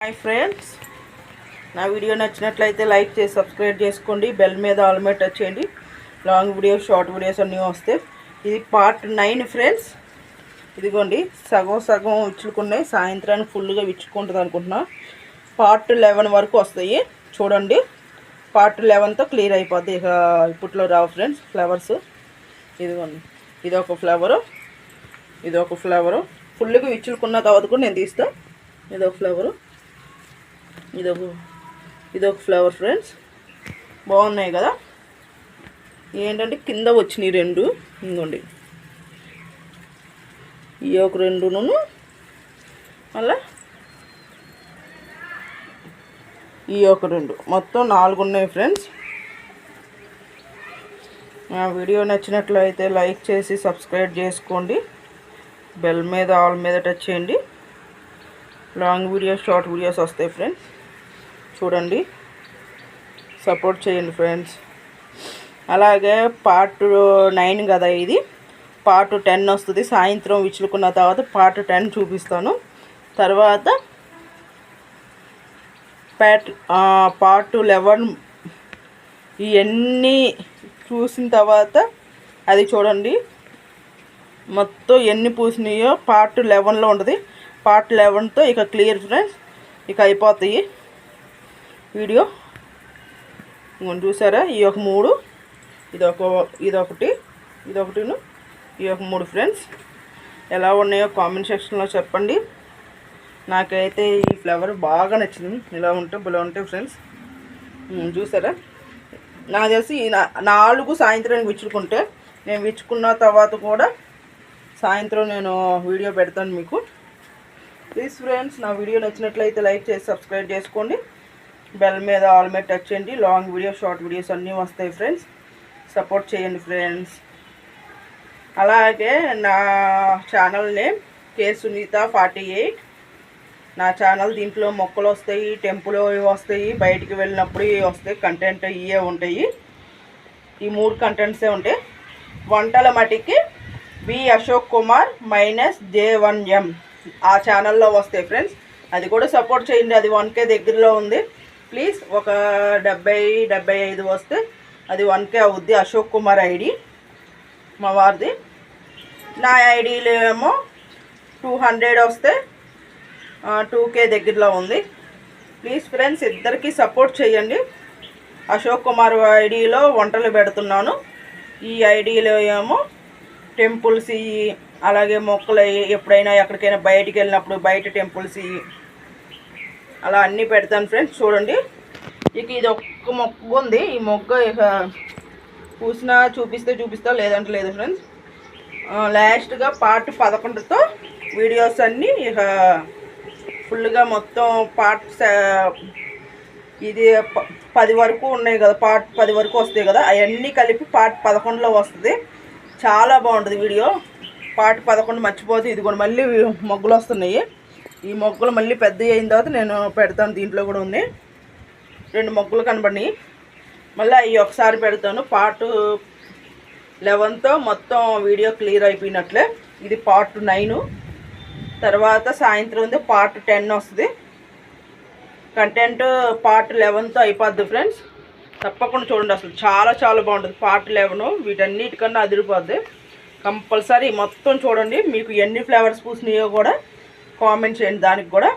Hi friends, నా video నచ్చినట్లయితే like చేసి సబ్స్క్రైబ్ చేసుకోండి. బెల్ మీద ఆల్ మీద టచ్ చేయండి. లాంగ్ వీడియోస్, షార్ట్ వీడియోస్ అన్నీ వస్తాయి. ఇది పార్ట్ 9 ఫ్రెండ్స్. ఇదిగోండి, సగం సగం విచ్చుకున్నాయి. సాయంత్రానికి ఫుల్గా విచ్చుకుంటుంది అనుకుంటున్నా. పార్ట్ 11 వరకు వస్తాయి. చూడండి, పార్ట్ 11తో క్లియర్ అయిపోద్ది. ఇక ఇప్పట్లో రావు ఫ్రెండ్స్ ఫ్లవర్స్. ఇదిగోండి, ఇదొక ఫ్లవరు, ఇదొక ఫ్లవరు. ఫుల్గా విచ్చుకున్న తర్వాత కూడా నేను తీస్తాను. ఇదొక ఫ్లవరు, ఇదొక ఫ్లవర్ ఫ్రెండ్స్. బాగున్నాయి కదా. ఏంటంటే కింద వచ్చినాయి రెండు. ఇంకోండి, ఈ ఒక రెండును, మళ్ళా ఈ ఒక రెండు, మొత్తం 4 ఉన్నాయి ఫ్రెండ్స్. నా వీడియో నచ్చినట్లయితే లైక్ చేసి సబ్స్క్రైబ్ చేసుకోండి. బెల్ మీద ఆల్ మీద టచ్ చేయండి. లాంగ్ వీడియోస్, షార్ట్ వీడియోస్ వస్తాయి ఫ్రెండ్స్. చూడండి, సపోర్ట్ చేయండి ఫ్రెండ్స్. అలాగే పార్ట్ 9 కదా ఇది. పార్ట్ 10 వస్తుంది. సాయంత్రం విచ్చుకున్న తర్వాత పార్ట్ 10 చూపిస్తాను. తర్వాత పార్ట్ 11 ఇవన్నీ చూసిన తర్వాత అది చూడండి, మొత్తం ఎన్ని పూసినాయో పార్ట్ 11లో ఉంటుంది. పార్ట్ 11తో ఇక క్లియర్ ఫ్రెండ్స్. ఇక అయిపోతాయి వీడియో. చూసారా, ఈ ఒక 3, ఇదొకటిను, ఈ ఒక 3 ఫ్రెండ్స్. ఎలా ఉన్నాయో కామెంట్ సెక్షన్లో చెప్పండి. నాకైతే ఈ ఫ్లవర్ బాగా నచ్చింది. ఇలా ఉంటే భలే ఉంటాయి ఫ్రెండ్స్. చూసారా, నాకు తెలిసి 4 సాయంత్రానికి విచ్చుకుంటే, నేను విచ్చుకున్న తర్వాత కూడా సాయంత్రం నేను వీడియో పెడతాను మీకు. ప్లీజ్ ఫ్రెండ్స్, నా వీడియో నచ్చినట్లయితే లైక్ చేసి సబ్స్క్రైబ్ చేసుకోండి. బెల్ మీద ఆల్ మీద టచ్ చేయండి. లాంగ్ వీడియోస్, షార్ట్ వీడియోస్ అన్నీ వస్తాయి ఫ్రెండ్స్. సపోర్ట్ చేయండి ఫ్రెండ్స్. అలాగే నా ఛానల్ నేమ్ కే సునీత 48. నా ఛానల్ దీంట్లో మొక్కలు వస్తాయి, టెంపుల్ వస్తాయి, బయటికి వెళ్ళినప్పుడు వస్తాయి. కంటెంట్ ఇవే ఉంటాయి. ఈ 3 కంటెంట్సే ఉంటాయి. వంటల మటికి బి అశోక్ కుమార్ -J1M ఆ ఛానల్లో వస్తాయి ఫ్రెండ్స్. అది కూడా సపోర్ట్ చేయండి. అది 1K దగ్గరలో ఉంది. ప్లీజ్ ఒక 70-75 వస్తే అది 1K అవుద్ది. అశోక్ కుమార్ ఐడి మా వారిది. నా ఐడీలో ఏమో 200 వస్తే 2K దగ్గరలో ఉంది. ప్లీజ్ ఫ్రెండ్స్, ఇద్దరికి సపోర్ట్ చేయండి. అశోక్ కుమార్ ఐడిలో వంటలు పెడుతున్నాను. ఈ ఐడిలో ఏమో టెంపుల్స్, అలాగే మొక్కలు, ఎప్పుడైనా ఎక్కడికైనా బయటికి వెళ్ళినప్పుడు బయట టెంపుల్స్ అలా అన్నీ పెడతాను ఫ్రెండ్స్. చూడండి, ఇక ఇది ఒక్క మొక్క ఉంది. ఈ మొగ్గ ఇక పూసినా చూపిస్తా, లేదంటే లేదు ఫ్రెండ్స్. లాస్ట్గా పార్ట్ 11తో వీడియోస్ అన్నీ ఇక ఫుల్గా మొత్తం ఇది 10 వరకు ఉన్నాయి కదా, పార్ట్ 10 వరకు వస్తాయి కదా, అవన్నీ కలిపి పార్ట్ 11లో వస్తుంది. చాలా బాగుంటుంది వీడియో. పార్ట్ 11 మర్చిపోతే ఇది కూడా మళ్ళీ మొగ్గలు వస్తున్నాయి. ఈ మొగ్గలు మళ్ళీ పెద్ద అయిన తర్వాత నేను పెడతాను. దీంట్లో కూడా ఉంది 2 మొగ్గలు కనబడినాయి. మళ్ళీ అవి ఒకసారి పెడతాను. పార్ట్ 11తో మొత్తం వీడియో క్లియర్ అయిపోయినట్లే. ఇది పార్ట్ 9. తర్వాత సాయంత్రం ఉంది పార్ట్ 10 వస్తుంది. కంటెంట్ పార్ట్ 11తో అయిపోద్ది ఫ్రెండ్స్. తప్పకుండా చూడండి. అసలు చాలా చాలా బాగుంటుంది పార్ట్ 11. వీటన్నిటికన్నా అదిరిపోద్ది. కంపల్సరీ మొత్తం చూడండి. మీకు ఎన్ని ఫ్లేవర్స్ పూసినాయో కూడా కామెంట్ చేయండి దానికి కూడా.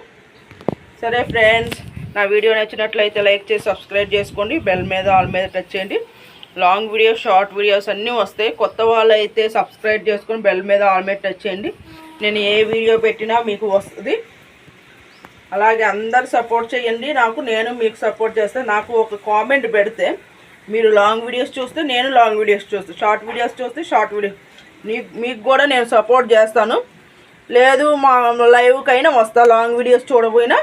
సరే ఫ్రెండ్స్, నా వీడియో నచ్చినట్లయితే లైక్ చేసి సబ్స్క్రైబ్ చేసుకోండి. బెల్ మీద ఆల్ మీద టచ్ చేయండి. లాంగ్ వీడియోస్, షార్ట్ వీడియోస్ అన్నీ వస్తాయి. కొత్త వాళ్ళు అయితే సబ్స్క్రైబ్ చేసుకొని బెల్ మీద ఆల్ మీద టచ్ చేయండి. నేను ఏ వీడియో పెట్టినా మీకు వస్తుంది. అలాగే అందరు సపోర్ట్ చేయండి నాకు, నేను మీకు సపోర్ట్ చేస్తాను. నాకు ఒక కామెంట్ పెడితే మీరు లాంగ్ వీడియోస్ చూస్తే నేను లాంగ్ వీడియోస్ చూస్తాను, షార్ట్ వీడియోస్ చూస్తే షార్ట్ వీడియో మీకు కూడా నేను సపోర్ట్ చేస్తాను. లేదు మా లైవ్కైనా వస్తా. లాంగ్ వీడియోస్ చూడబోయినా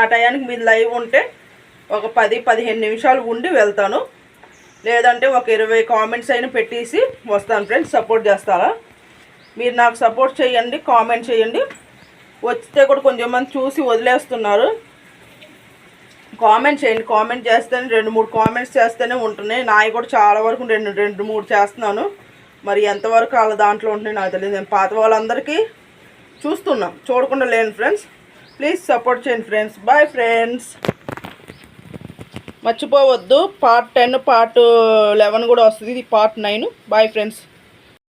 ఆ టయానికి మీరు లైవ్ ఉంటే ఒక 10-15 నిమిషాలు ఉండి వెళ్తాను. లేదంటే ఒక 20 కామెంట్స్ అయినా పెట్టేసి వస్తాను ఫ్రెండ్స్. సపోర్ట్ చేస్తారా? మీరు నాకు సపోర్ట్ చేయండి, కామెంట్ చేయండి. వస్తే కూడా కొంచెం మంది చూసి వదిలేస్తున్నారు. కామెంట్ చేయండి. కామెంట్ చేస్తేనే 2-3 కామెంట్స్ చేస్తేనే ఉంటున్నాయి. నాయి కూడా చాలా వరకు 2-3 చేస్తున్నాను. మరి ఎంతవరకు వాళ్ళ దాంట్లో ఉంటున్నాయి నాకు తెలియదు. నేను పాత వాళ్ళందరికీ చూస్తున్నాం, చూడకుండా లేను ఫ్రెండ్స్. ప్లీజ్ సపోర్ట్ చేయండి ఫ్రెండ్స్. Bye friends. మర్చిపోవద్దు, పార్ట్ 10 పార్ట్ 11 కూడా వస్తుంది. ఇది పార్ట్ 9. Bye friends.